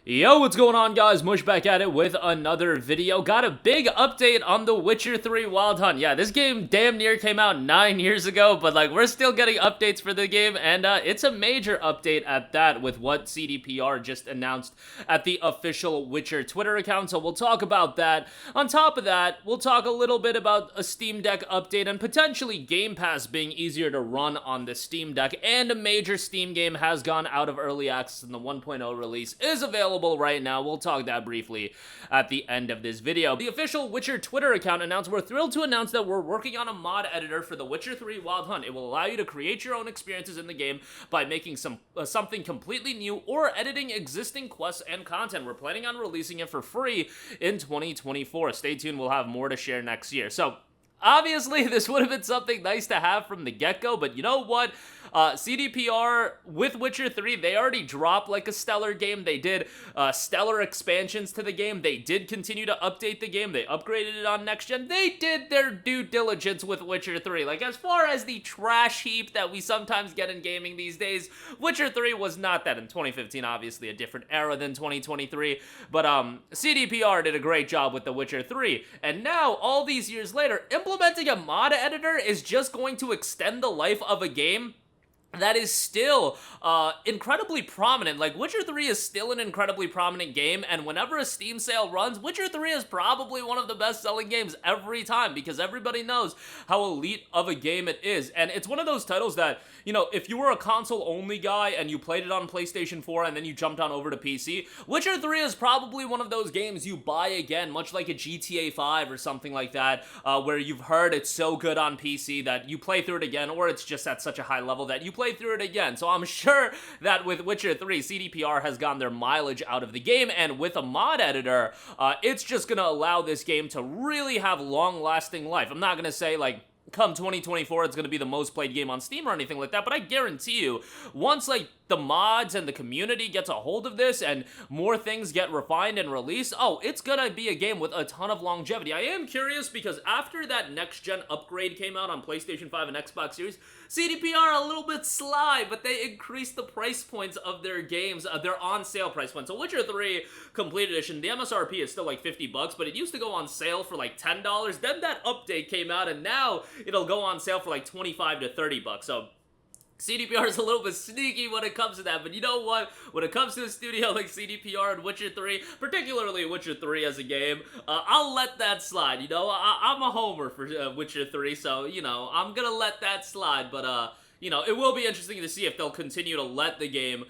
Yo, what's going on, guys? Mush back at it with another video. Got a big update on The Witcher 3 Wild Hunt. Yeah, this game damn near came out 9 years ago, but like we're still getting updates for the game, and it's a major update at that with what CDPR just announced at the official Witcher Twitter account, so we'll talk about that. On top of that, we'll talk a little bit about a Steam Deck update and potentially Game Pass being easier to run on the Steam Deck, and a major Steam game has gone out of early access and the 1.0 release is available right now. We'll talk that briefly at the end of this video. The official Witcher Twitter account announced, "We're thrilled to announce that we're working on a mod editor for The Witcher 3 Wild Hunt. It will allow you to create your own experiences in the game by making something completely new or editing existing quests and content. We're planning on releasing it for free in 2024. Stay tuned, we'll have more to share next year." So obviously, this would have been something nice to have from the get-go, but you know what? CDPR with Witcher 3, they already dropped like a stellar game. They did stellar expansions to the game. They did continue to update the game. They upgraded it on next gen. They did their due diligence with Witcher 3. Like, as far as the trash heap that we sometimes get in gaming these days, Witcher 3 was not that in 2015. Obviously, a different era than 2023. But CDPR did a great job with The Witcher 3. And now, all these years later, implementing a mod editor is just going to extend the life of a game that is still incredibly prominent. Like, Witcher 3 is still an incredibly prominent game, and whenever a Steam sale runs, Witcher 3 is probably one of the best-selling games every time, because everybody knows how elite of a game it is. And it's one of those titles that, you know, if you were a console-only guy and you played it on PlayStation 4 and then you jumped on over to PC, Witcher 3 is probably one of those games you buy again, much like a GTA 5 or something like that, where you've heard it's so good on PC that you play through it again, or it's just at such a high level that you play through it again. So I'm sure that with Witcher 3, CDPR has gotten their mileage out of the game, and with a mod editor, it's just gonna allow this game to really have long-lasting life. I'm not gonna say, like, come 2024, it's gonna be the most played game on Steam or anything like that, but I guarantee you, once, like, the mods and the community gets a hold of this and more things get refined and released, oh, it's gonna be a game with a ton of longevity. I am curious because after that next-gen upgrade came out on PlayStation 5 and Xbox Series, CDPR a little bit sly, but they increased the price points of their games, their on-sale price points. So Witcher 3 Complete Edition, the MSRP is still like $50, but it used to go on sale for like $10. Then that update came out, and now it'll go on sale for like $25 to $30. So CDPR is a little bit sneaky when it comes to that, but you know what? When it comes to a studio like CDPR and Witcher 3, particularly Witcher 3 as a game, I'll let that slide, you know? I'm a homer for Witcher 3, so, you know, I'm gonna let that slide, but, you know, it will be interesting to see if they'll continue to let the game,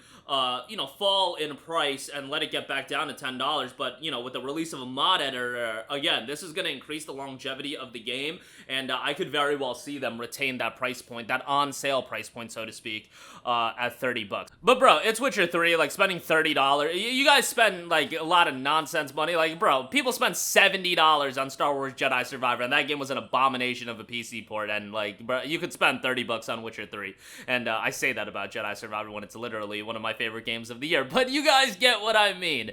you know, fall in price and let it get back down to $10, but, you know, with the release of a mod editor, again, this is going to increase the longevity of the game, and I could very well see them retain that price point, that on-sale price point, so to speak, at $30. But, bro, it's Witcher 3, like, spending $30, you guys spend, like, a lot of nonsense money, like, bro, people spent $70 on Star Wars Jedi Survivor, and that game was an abomination of a PC port, and, like, bro, you could spend $30 on Witcher 3, and I say that about Jedi Survivor when it's literally one of my favorite games of the year, but you guys get what I mean.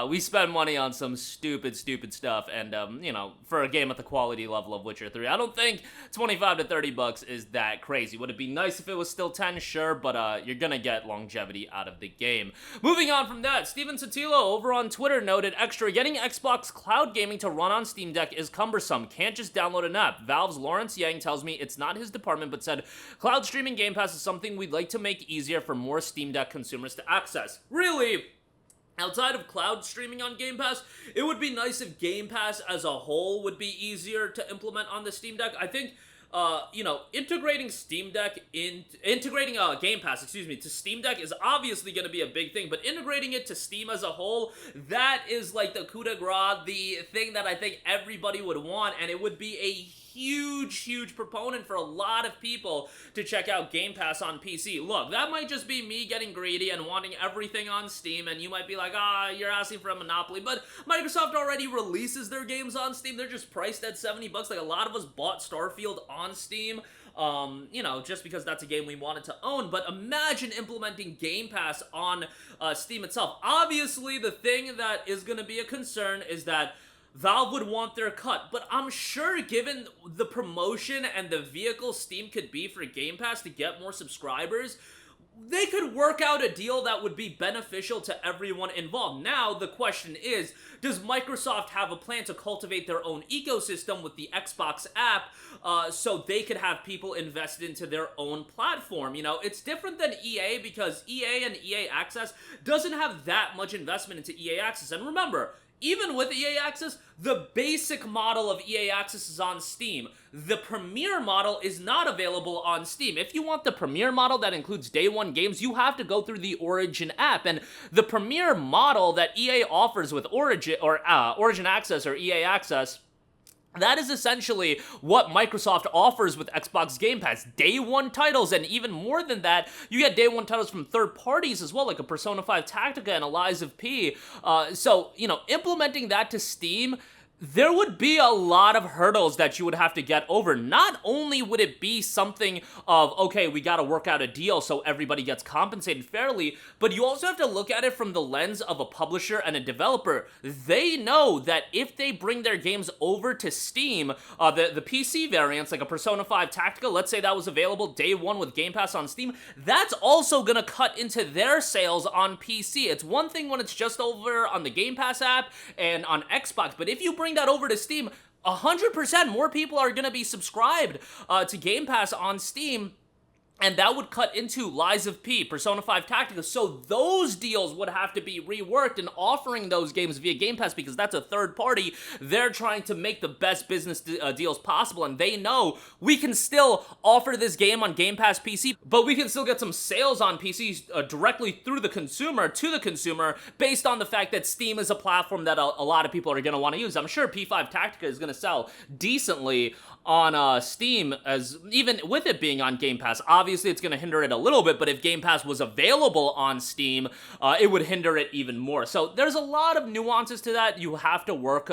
We spend money on some stupid stuff, and you know, for a game at the quality level of Witcher 3, I don't think $25 to $30 is that crazy. Would it be nice if it was still 10? Sure, but you're gonna get longevity out of the game. Moving on from that, Steven Sotilo over on Twitter noted, "Extra, getting Xbox Cloud Gaming to run on Steam Deck is cumbersome. Can't just download an app. Valve's Lawrence Yang tells me it's not his department, but said, cloud streaming Game Pass is something we'd like to make easier for more Steam Deck consumers to access." Really, outside of cloud streaming on Game Pass, it would be nice if Game Pass as a whole would be easier to implement on the Steam Deck. I think, you know, integrating Game Pass, to Steam Deck is obviously going to be a big thing, but integrating it to Steam as a whole, that is like the coup de grace, the thing that I think everybody would want, and it would be a huge proponent for a lot of people to check out Game Pass on PC. Look, that might just be me getting greedy and wanting everything on Steam, and you might be like, you're asking for a monopoly, but Microsoft already releases their games on Steam. They're just priced at $70. Like, a lot of us bought Starfield on Steam, you know, just because that's a game we wanted to own, but imagine implementing Game Pass on Steam itself. Obviously, the thing that is going to be a concern is that Valve would want their cut, but I'm sure given the promotion and the vehicle Steam could be for Game Pass to get more subscribers, they could work out a deal that would be beneficial to everyone involved. Now, the question is, does Microsoft have a plan to cultivate their own ecosystem with the Xbox app so they could have people invested into their own platform? You know, it's different than EA because EA and EA Access doesn't have that much investment into EA Access. And remember, even with EA Access, the basic model of EA Access is on Steam. The Premier model is not available on Steam. If you want the Premier model that includes day one games, you have to go through the Origin app. And the Premier model that EA offers with Origin or Origin Access or EA Access, that is essentially what Microsoft offers with Xbox Game Pass. Day one titles, and even more than that, you get day one titles from third parties as well, like a Persona 5 Tactica and a Lies of P. So, you know, implementing that to Steam, there would be a lot of hurdles that you would have to get over. Not only would it be something of, okay, we gotta work out a deal so everybody gets compensated fairly, but you also have to look at it from the lens of a publisher and a developer. They know that if they bring their games over to Steam, the PC variants, like a Persona 5 Tactica, let's say that was available day one with Game Pass on Steam, that's also gonna cut into their sales on PC. It's one thing when it's just over on the Game Pass app and on Xbox, but if you bring that over to Steam, 100% more people are going to be subscribed to Game Pass on Steam, and that would cut into Lies of P, Persona 5 Tactica, so those deals would have to be reworked, and offering those games via Game Pass, because that's a third party, they're trying to make the best business deals possible, and they know we can still offer this game on Game Pass PC, but we can still get some sales on PC directly through the consumer, to the consumer, based on the fact that Steam is a platform that a lot of people are going to want to use. I'm sure P5 Tactica is going to sell decently on Steam, as even with it being on Game Pass. Obviously, it's going to hinder it a little bit, but if Game Pass was available on Steam, it would hinder it even more. So there's a lot of nuances to that. You have to work,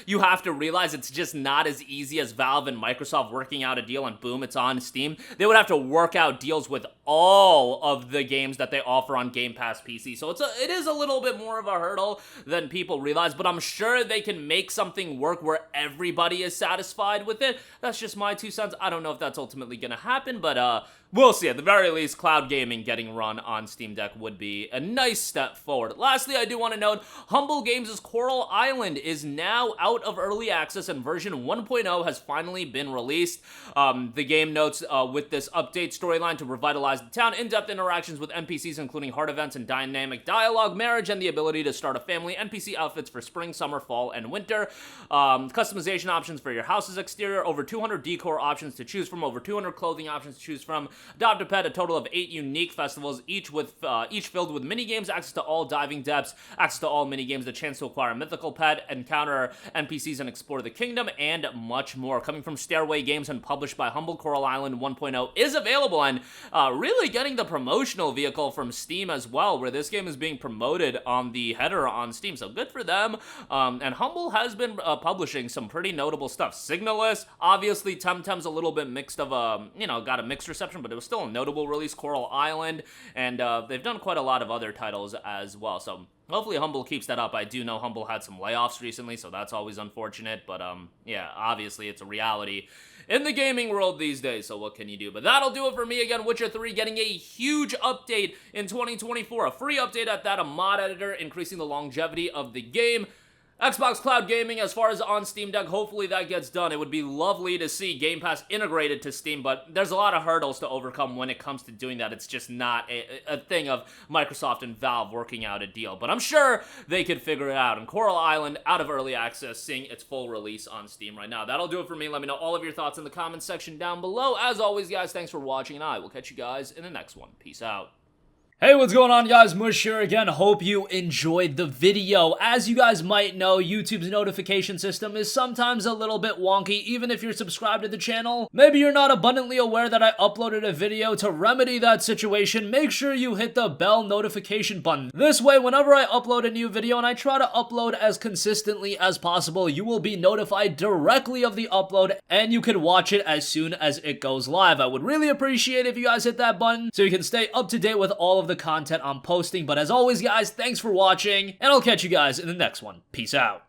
you have to realize it's just not as easy as Valve and Microsoft working out a deal and boom, it's on Steam. They would have to work out deals with all of the games that they offer on Game Pass PC. So it is a little bit more of a hurdle than people realize, but I'm sure they can make something work where everybody is satisfied with it. That's just my 2 cents. I don't know if that's ultimately going to happen, but we'll see. At the very least, cloud gaming getting run on Steam Deck would be a nice step forward. Lastly, I do want to note, Humble Games' Coral Island is now out of early access, and version 1.0 has finally been released. The game notes with this update storyline to revitalize the town, in-depth interactions with NPCs, including hard events and dynamic dialogue, marriage, and the ability to start a family, NPC outfits for spring, summer, fall, and winter, customization options for your house's exterior, over 200 decor options to choose from, over 200 clothing options to choose from, adopt a pet, a total of 8 unique festivals, each filled with mini-games, access to all diving depths, access to all mini-games, the chance to acquire a mythical pet, encounter NPCs and explore the kingdom, and much more. Coming from Stairway Games and published by Humble Coral Island 1.0 is available, and really getting the promotional vehicle from Steam as well, where this game is being promoted on the header on Steam, so good for them. And Humble has been publishing some pretty notable stuff. Signalis, obviously Temtem's a little bit mixed of got a mixed reception, but it was still a notable release. Coral Island, and they've done quite a lot of other titles as well, so hopefully Humble keeps that up. I do know Humble had some layoffs recently, so that's always unfortunate, but yeah, obviously it's a reality in the gaming world these days, so what can you do? But that'll do it for me. Again, Witcher 3 getting a huge update in 2024, a free update at that, a mod editor, increasing the longevity of the game. Xbox Cloud Gaming, as far as on Steam Deck, hopefully that gets done. It would be lovely to see Game Pass integrated to Steam, but there's a lot of hurdles to overcome when it comes to doing that. It's just not a thing of Microsoft and Valve working out a deal, but I'm sure they could figure it out. And Coral Island, out of early access, seeing its full release on Steam right now. That'll do it for me. Let me know all of your thoughts in the comments section down below. As always, guys, thanks for watching, and I will catch you guys in the next one. Peace out. Hey, what's going on, guys? Mush here again. Hope you enjoyed the video. As you guys might know, YouTube's notification system is sometimes a little bit wonky, even if you're subscribed to the channel. Maybe you're not abundantly aware that I uploaded a video. To remedy that situation, make sure you hit the bell notification button. This way, whenever I upload a new video, and I try to upload as consistently as possible, you will be notified directly of the upload, and you can watch it as soon as it goes live. I would really appreciate if you guys hit that button so you can stay up to date with all of the content I'm posting. But as always, guys, thanks for watching, and I'll catch you guys in the next one. Peace out.